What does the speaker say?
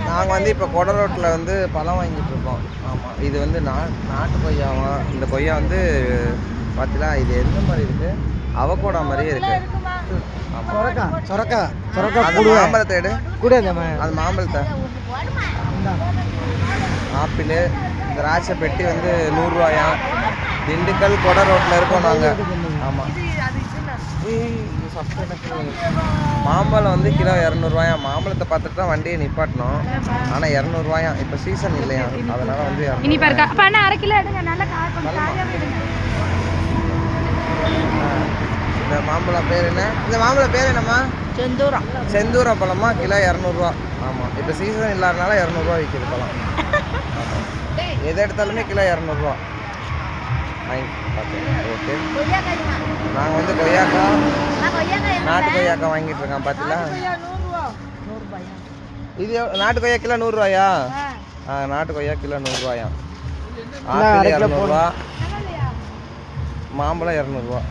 நாங்கள் வந்து இப்போ கொடை ரோட்டில் வந்து பழம் வாங்கிட்டு இருக்கோம். ஆமாம், இது வந்து நாட்டு கொய்யாவும். இந்த கொய்யா வந்து பார்த்தீங்களா, இது எந்த மாதிரி இருக்குது? அவகோடா மாதிரியே இருக்கு. மாம்பழத்தை எடு கூட. அது மாம்பழத்தை ஆப்பிள் திராட்சை பெட்டி வந்து 100 ரூபாயா. திண்டுக்கல் கொடை ரோட்டில் இருக்கோம் நாங்கள். ஆமாம், மாம்பழம் வந்து கிலோ 200 ரூபாயா. மாம்பழத்தை பார்த்துட்டு தான் வண்டியை நிப்பாட்டணும். ஆனால் 200 ரூபாயா. இப்போ சீசன் இல்லையா, அதனால வந்து இந்த மாம்பழம் பேர் என்ன? இந்த மாம்பழம் பேர் என்னம்மா? செந்தூரம் பழமா. கிலோ 200 ரூபா. ஆமாம், இப்போ சீசன் இல்லாதனால 200 ரூபா விற்கிது பழம். எதை எடுத்தாலுமே கிலோ 200 ரூபா. ஓகே, நாங்கள் வந்து கொய்யாக்கா, நாட்டு கொய்யாக்கா வாங்கிட்டு இருக்கோம். பார்த்தீங்களா, இது நாட்டு கொய்யா கிலோ 100 ரூபாயா? நாட்டு கொய்யா கிலோ 100 ரூபாயா. ஆப்பிள் 200 ரூபா, மாம்பழம் 200 ரூபா.